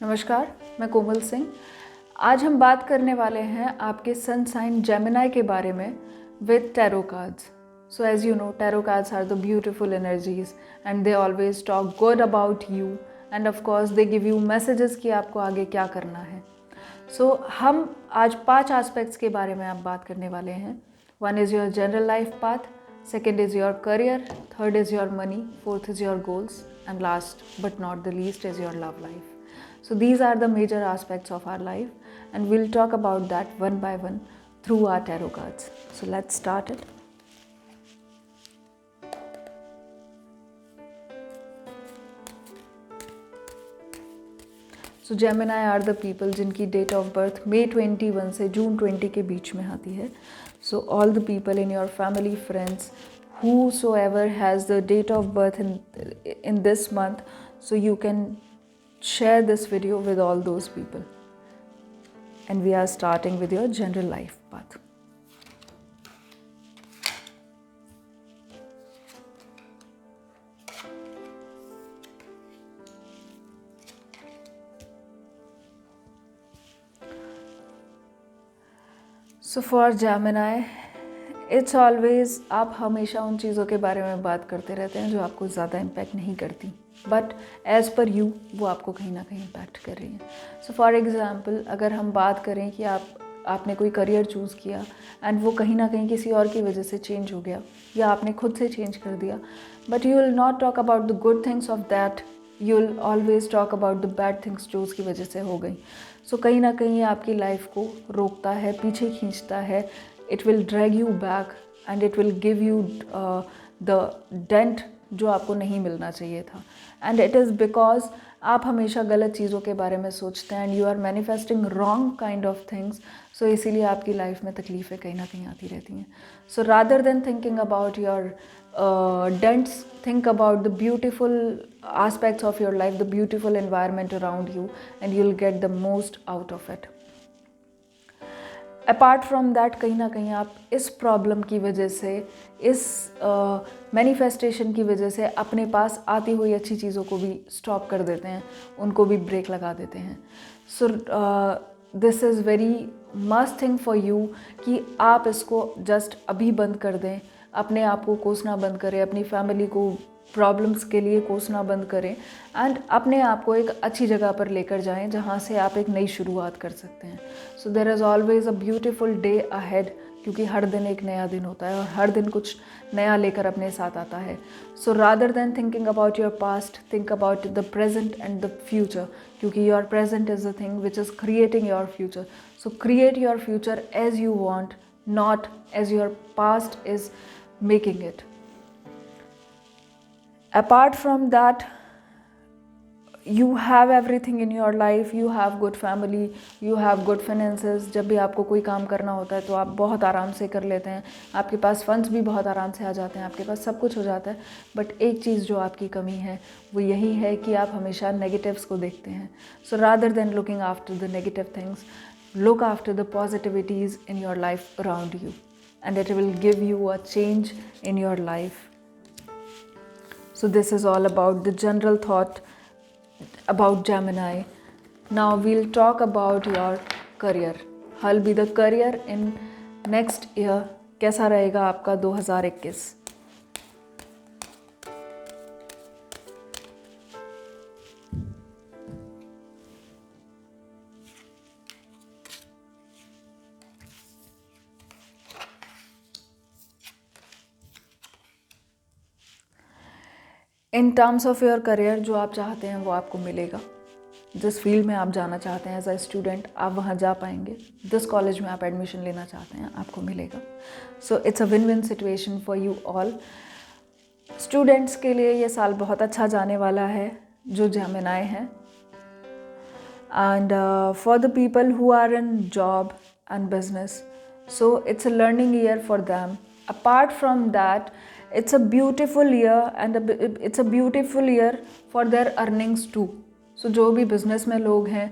नमस्कार, मैं कोमल सिंह। आज हम बात करने वाले हैं आपके सन साइन जेमिनी के बारे में with tarot cards. So as you know, tarot cards are the beautiful energies and they always talk good about you and of course they give you messages कि आपको आगे क्या करना है। सो हम आज 5 एस्पेक्ट्स के बारे में आप बात करने वाले हैं। 1 is your general life path, 2nd is your career, 3rd is your money, 4th is your goals and last but not the least is your love life. So these are the major aspects of our life and we'll talk about that one by one through our tarot cards. So let's start it. So Gemini are the people जिनकी date of birth May 21 से June 20 के बीच में आती है. So all the people in your family, friends, whosoever has the date of birth in this month, so you can share this video with all those people. And we are starting with your general life path. So for Gemini, it's always आप हमेशा उन चीज़ों के बारे में बात करते रहते हैं जो आपको ज़्यादा इम्पैक्ट नहीं करती, बट एज़ पर यू वो आपको कहीं ना कहीं इम्पैक्ट कर रही हैं. सो फॉर एग्ज़ाम्पल, अगर हम बात करें कि आपने कोई करियर चूज़ किया एंड वो कहीं ना कहीं किसी और की वजह से चेंज हो गया या आपने खुद से चेंज कर दिया, but you will not talk about the good things of that, you will always talk about the bad things जो उसकी वजह से हो गई. सो कहीं ना कहीं आपकी लाइफ को रोकता है, पीछे खींचता है. It will drag you back and it will give you the dent जो आपको नहीं मिलना चाहिए था. And it is because आप हमेशा गलत चीज़ों के बारे में सोचते हैं and you are manifesting wrong kind of things. So इसीलिए आपकी लाइफ में तकलीफ़ें कहीं ना कहीं आती रहती हैं. So rather than thinking about your dents, think about the beautiful aspects of your life, the beautiful environment around you, and you'll get the most out of it. Apart from that, कहीं ना कहीं आप इस problem की वजह से, इस manifestation की वजह से अपने पास आती हुई अच्छी चीज़ों को भी स्टॉप कर देते हैं, उनको भी ब्रेक लगा देते हैं. So this is very must thing for you कि आप इसको जस्ट अभी बंद कर दें, अपने आप को कोसना बंद करें, अपनी फैमिली को प्रॉब्लम्स के लिए कोसना बंद करें एंड अपने आप को एक अच्छी जगह पर लेकर जाएं जहां से आप एक नई शुरुआत कर सकते हैं. So there is always a beautiful day ahead, क्योंकि हर दिन एक नया दिन होता है और हर दिन कुछ नया लेकर अपने साथ आता है. So rather than thinking about your past, think about the present and the future, क्योंकि your present is the thing which is creating your future. So create your future as you want, not as your past is making it. Apart from that, you have everything in your life, you have good family, you have good finances. जब भी आपको कोई काम करना होता है तो आप बहुत आराम से कर लेते हैं, आपके पास फंड्स भी बहुत आराम से आ जाते हैं, आपके पास सब कुछ हो जाता है. बट एक चीज़ जो आपकी कमी है वो यही है कि आप हमेशा नेगेटिव्स को देखते हैं. सो rather then looking after the negative things, look after the positivities in your life around you and it will give you a change in your life. So this is all about the general thought about Gemini. Now we'll talk about your career. How will be the career in next year? कैसा रहेगा आपका 2021? इन terms of your career, जो आप चाहते हैं वो आपको मिलेगा. जिस फील्ड में आप जाना चाहते हैं एज अ स्टूडेंट, आप वहाँ जा पाएंगे. जिस कॉलेज में आप एडमिशन लेना चाहते हैं आपको मिलेगा. सो it's a win win situation for you all. Students के लिए ये साल बहुत अच्छा जाने वाला है जो जेमिनी हैं. And for the people who are in job and business, so it's a learning year for them. Apart from that, it's a beautiful year and it's a beautiful year for their earnings too. So जो भी business में लोग हैं,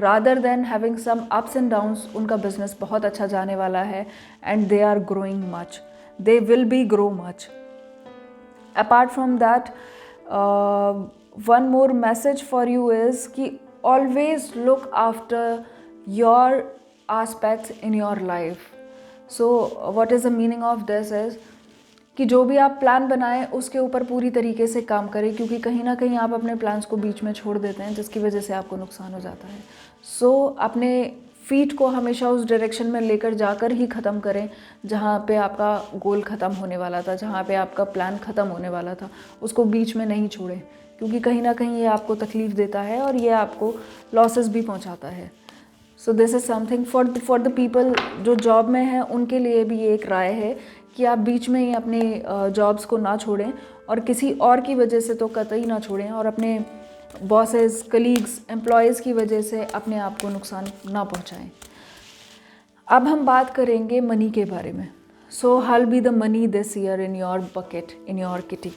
rather than having some ups and downs, उनका business बहुत अच्छा जाने वाला है and they are growing much. They will be grow much. Apart from that, one more message for you is कि always look after your aspects in your life. So what is the meaning of this is कि जो भी आप plan बनाएं उसके ऊपर पूरी तरीके से काम करें, क्योंकि कहीं ना कहीं आप अपने प्लान्स को बीच में छोड़ देते हैं जिसकी वजह से आपको नुकसान हो जाता है. सो अपने फीट को हमेशा उस डायरेक्शन में लेकर जाकर ही ख़त्म करें जहाँ पे आपका गोल ख़त्म होने वाला था, जहाँ पे आपका प्लान ख़त्म होने वाला था, उसको बीच में नहीं छोड़ें, क्योंकि कहीं ना कहीं ये आपको तकलीफ़ देता है और ये आपको लॉसेस भी पहुँचाता है. So this is something for the people जो जॉब में हैं, उनके लिए भी ये एक राय है कि आप बीच में ही अपने जॉब्स को ना छोड़ें और किसी और की वजह से तो कतई ना छोड़ें, और अपने बॉसेस, कलीग्स, एम्प्लॉयज़ की वजह से अपने आप को नुकसान ना पहुंचाएं. अब हम बात करेंगे मनी के बारे में. So how be the money this year in your bucket, in your kitty.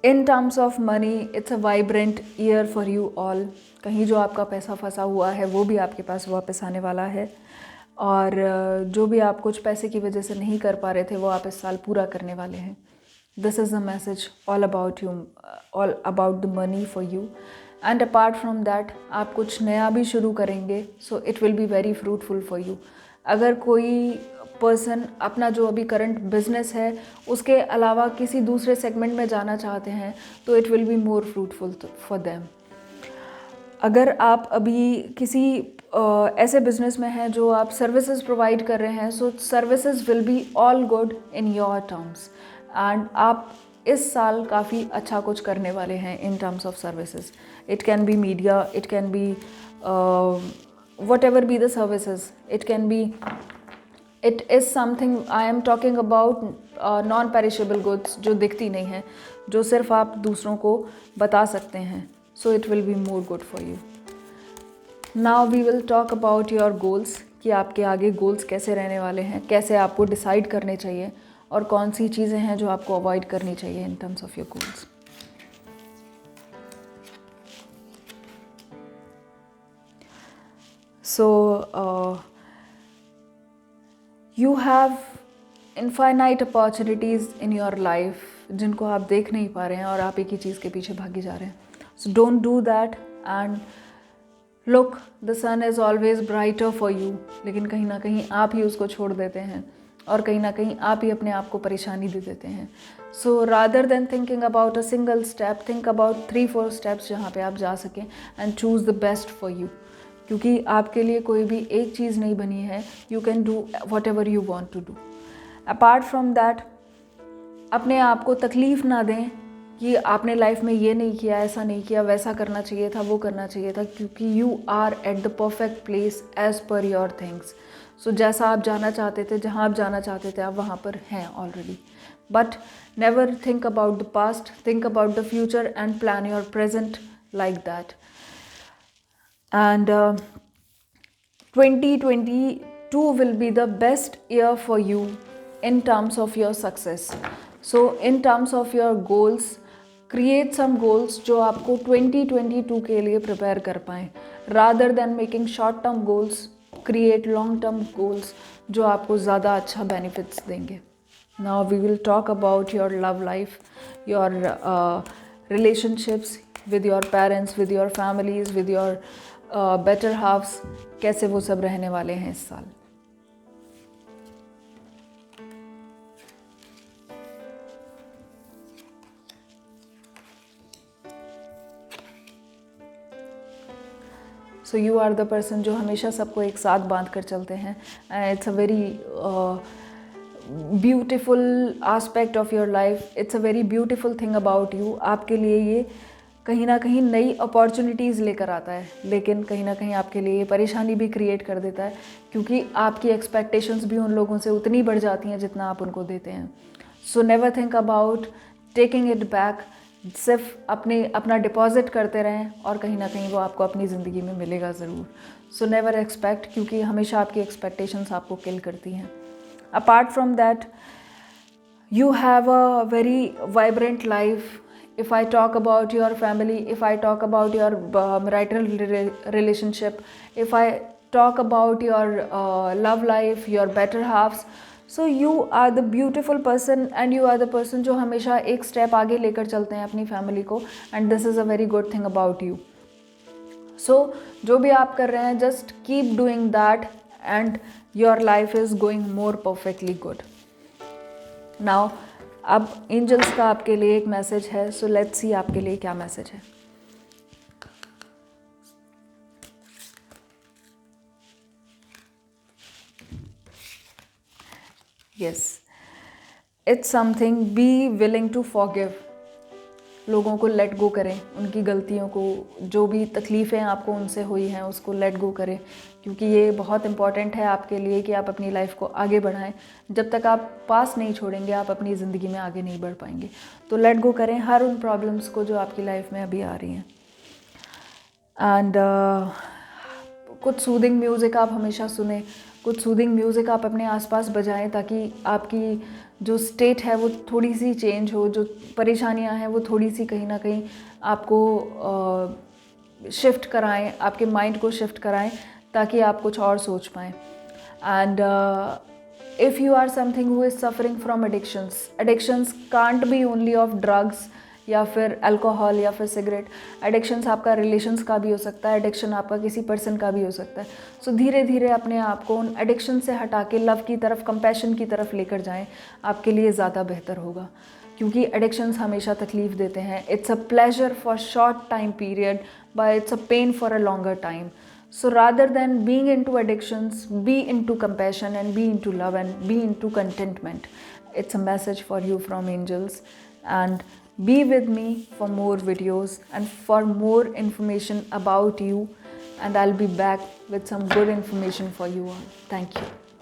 In terms of money it's a vibrant year for you all. कहीं जो आपका पैसा फंसा हुआ है वो भी आपके पास वापस आने वाला है, और जो भी आप कुछ पैसे की वजह से नहीं कर पा रहे थे वो आप इस साल पूरा करने वाले हैं. This is the message all about you, all about the money for you. And apart from that आप कुछ नया भी शुरू करेंगे, so it will be very fruitful for you. अगर कोई पर्सन अपना जो अभी करंट बिजनेस है उसके अलावा किसी दूसरे सेगमेंट में जाना चाहते हैं तो it will be more fruitful for them. अगर आप अभी किसी ऐसे बिजनेस में हैं जो आप सर्विसेज प्रोवाइड कर रहे हैं, so services will be all good in your terms, and आप इस साल काफ़ी अच्छा कुछ करने वाले हैं in terms of services. It can be media, it can be whatever be the services, it can be, it is something I am talking about non perishable goods जो दिखती नहीं हैं, जो सिर्फ आप दूसरों को बता सकते हैं. So it will be more good for you. Now we will talk about your goals, कि आपके आगे गोल्स कैसे रहने वाले हैं, कैसे आपको डिसाइड करने चाहिए और कौन सी चीज़ें हैं जो आपको अवॉइड करनी चाहिए इन terms of your goals. So you have infinite opportunities in your life जिनको आप देख नहीं पा रहे हैं और आप एक ही चीज़ के पीछे भागे जा रहे हैं. So don't do that, and look, the sun is always brighter for you. लेकिन कहीं ना कहीं आप ही उसको छोड़ देते हैं और कहीं ना कहीं आप ही अपने आप को परेशानी दे देते हैं. So rather than thinking about a single step, think about 3-4 steps जहाँ पे आप जा सकें and choose the best for you. क्योंकि आपके लिए कोई भी एक चीज़ नहीं बनी है. You can do whatever you want to do. Apart from that, अपने आप को तकलीफ़ ना दें कि आपने लाइफ में ये नहीं किया, ऐसा नहीं किया, वैसा करना चाहिए था, वो करना चाहिए था, क्योंकि you are at the perfect place as per your things. So जैसा आप जाना चाहते थे, जहाँ आप जाना चाहते थे, आप वहाँ पर हैं already. But never think about the past, think about the future and plan your present like that. And 2022 will be the best year for you in terms of your success. So in terms of your goals, create some goals जो आपको 2022 के लिए prepare कर पाएँ. Rather than making short term goals, create long term goals जो आपको ज़्यादा अच्छा benefits देंगे. Now we will talk about your love life, your relationships with your parents, with your families, with your better halves, कैसे वो सब रहने वाले हैं इस साल. So you are the person जो हमेशा सबको एक साथ बांध कर चलते हैं. It's a very beautiful aspect of your life. It's a very beautiful thing about you. आपके लिए ये कहीं ना कहीं नई अपॉर्चुनिटीज़ लेकर आता है, लेकिन कहीं ना कहीं आपके लिए ये परेशानी भी क्रिएट कर देता है, क्योंकि आपकी एक्सपेक्टेशंस भी उन लोगों से उतनी बढ़ जाती हैं जितना आप उनको देते हैं. So never think about taking it back. सिर्फ अपना डिपॉजिट करते रहें और कहीं ना कहीं वो आपको अपनी ज़िंदगी में मिलेगा ज़रूर. सो नेवर एक्सपेक्ट, क्योंकि हमेशा आपकी एक्सपेक्टेशंस आपको किल करती हैं. Apart from that, you have a very vibrant life. If I talk about your family, if I talk about your marital relationship, if I talk about your love life, your better halves, so you are the beautiful person and you are the person जो हमेशा एक step आगे लेकर चलते हैं अपनी family को, and this is a very good thing about you. So जो भी आप कर रहे हैं, just keep doing that and your life is going more perfectly good. Now अब एंजल्स का आपके लिए एक मैसेज है, सो लेट्स सी आपके लिए क्या मैसेज है. Yes, it's something, be willing to forgive. लोगों को लेट गो करें, उनकी गलतियों को, जो भी तकलीफ़ें आपको उनसे हुई हैं उसको लेट गो करें, क्योंकि ये बहुत इंपॉर्टेंट है आपके लिए कि आप अपनी लाइफ को आगे बढ़ाएं. जब तक आप पास नहीं छोड़ेंगे आप अपनी ज़िंदगी में आगे नहीं बढ़ पाएंगे. तो लेट गो करें हर उन प्रॉब्लम्स को जो आपकी लाइफ में अभी आ रही हैं. एंड कुछ सूदिंग म्यूज़िक आप हमेशा सुने, कुछ सूदिंग म्यूज़िक आप अपने आसपास बजाएं, ताकि आपकी जो स्टेट है वो थोड़ी सी चेंज हो, जो परेशानियां हैं वो थोड़ी सी कहीं ना कहीं आपको शिफ्ट कराएं, आपके माइंड को शिफ्ट कराएं, ताकि आप कुछ और सोच पाएँ. And if you are something who is suffering from addictions can't be only of drugs या फिर अल्कोहल या फिर सिगरेट. एडिक्शंस आपका रिलेशंस का भी हो सकता है, एडिक्शन आपका किसी पर्सन का भी हो सकता है. सो धीरे धीरे अपने आप को उन एडिक्शन से हटा के लव की तरफ, कंपैशन की तरफ लेकर जाएं, आपके लिए ज़्यादा बेहतर होगा. क्योंकि एडिक्शंस हमेशा तकलीफ़ देते हैं. It's a pleasure for short time period but it's a pain for a longer time. So rather than being into addictions, be into compassion and be into love and be into contentment. It's a message for you from angels, and be with me for more videos and for more information about you, and I'll be back with some good information for you all. Thank you.